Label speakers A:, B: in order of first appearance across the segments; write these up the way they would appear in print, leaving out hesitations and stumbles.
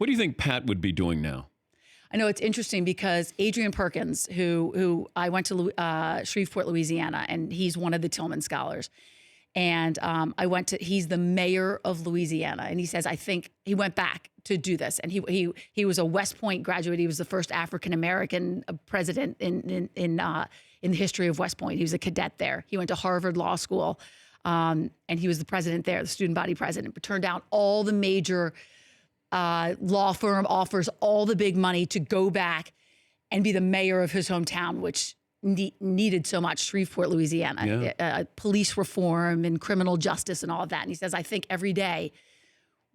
A: What do you think Pat would be doing now?
B: I know it's interesting because Adrian Perkins, who I went to Shreveport, Louisiana, and he's one of the Tillman scholars. And he's the mayor of Louisiana. And he says, I think he went back to do this. And he was a West Point graduate. He was the first African-American president in the history of West Point. He was a cadet there. He went to Harvard Law School. And he was the president there, the student body president, but turned down all the major law firm offers, all the big money to go back and be the mayor of his hometown, which needed so much, Shreveport, Louisiana, police reform and criminal justice and all of that. And he says, I think every day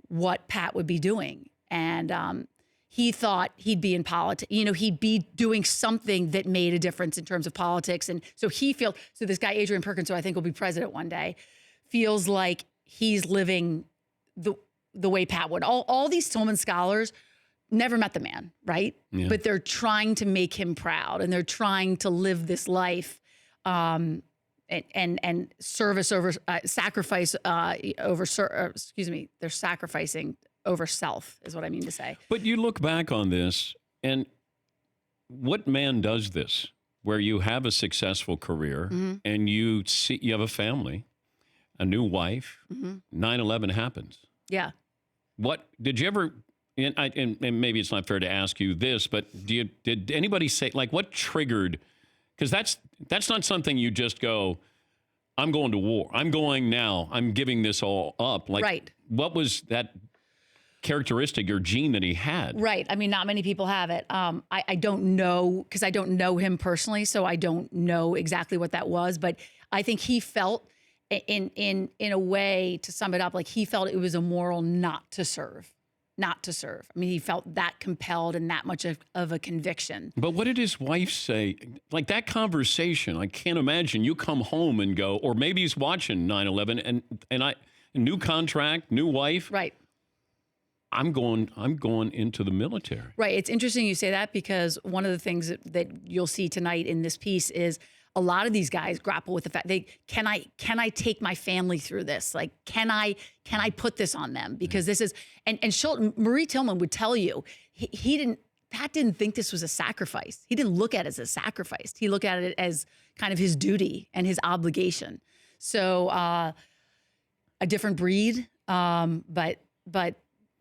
B: what Pat would be doing. And he thought he'd be in politics, he'd be doing something that made a difference in terms of politics. And so so this guy, Adrian Perkins, who I think will be president one day, feels like he's living the way Pat would. All these Tillman scholars never met the man, right? Yeah. But they're trying to make him proud, and they're trying to live this life and service over sacrifice they're sacrificing over self is what I mean to say.
A: But you look back on this, and what man does this, where you have a successful career and you have a family, a new wife, 9/11 happens.
B: Yeah.
A: What did you ever? And maybe it's not fair to ask you this, but did anybody say, like, what triggered? Because that's not something you just go, I'm going to war. I'm going now. I'm giving this all up. Like,
B: right.
A: What was that characteristic or gene that he had?
B: Right. I mean, not many people have it. I don't know, because I don't know him personally, so I don't know exactly what that was. But I think he felt, in a way, to sum it up, like he felt it was immoral not to serve. Not to serve. I mean, he felt that compelled and that much of a conviction.
A: But what did his wife say? Like that conversation, I can't imagine you come home and go, or maybe he's watching 9/11 and new contract, new wife.
B: Right.
A: I'm going into the military.
B: Right. It's interesting you say that, because one of the things that you'll see tonight in this piece is a lot of these guys grapple with the fact can I take my family through this? Like, can I put this on them? Because this is, and Marie Tillman would tell you, Pat didn't think this was a sacrifice. He didn't look at it as a sacrifice. He looked at it as kind of his duty and his obligation. So a different breed, but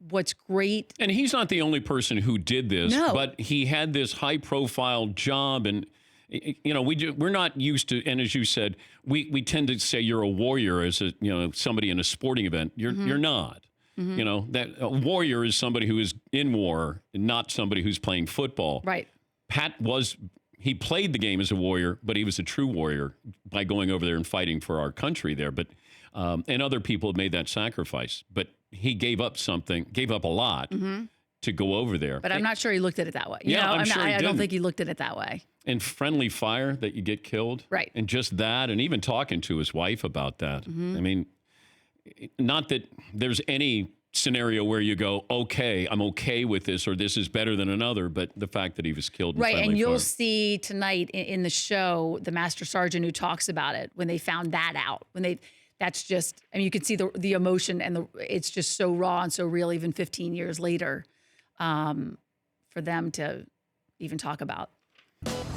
B: what's great.
A: And he's not the only person who did this,
B: no.
A: But he had this high profile job, and we're not used to, and as you said, we tend to say you're a warrior as somebody in a sporting event. You're not. That a warrior is somebody who is in war, not somebody who's playing football.
B: Right.
A: Pat he played the game as a warrior, but he was a true warrior by going over there and fighting for our country there. But and other people have made that sacrifice, but he gave up a lot to go over there.
B: But I'm not sure he looked at it that way. I don't think he looked at it that way.
A: And friendly fire that you get killed.
B: Right.
A: And just that, and even talking to his wife about that. I mean, not that there's any scenario where you go, okay, I'm okay with this, or this is better than another, but the fact that he was killed in friendly
B: and you'll
A: fire.
B: see tonight in the show, the master sergeant who talks about it, when they found that out, that's just, I mean, you can see the emotion, and it's just so raw and so real, even 15 years later, for them to even talk about.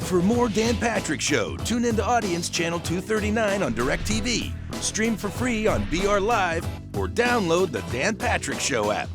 C: For more Dan Patrick Show, tune into Audience Channel 239 on DirecTV. Stream for free on BR Live or download the Dan Patrick Show app.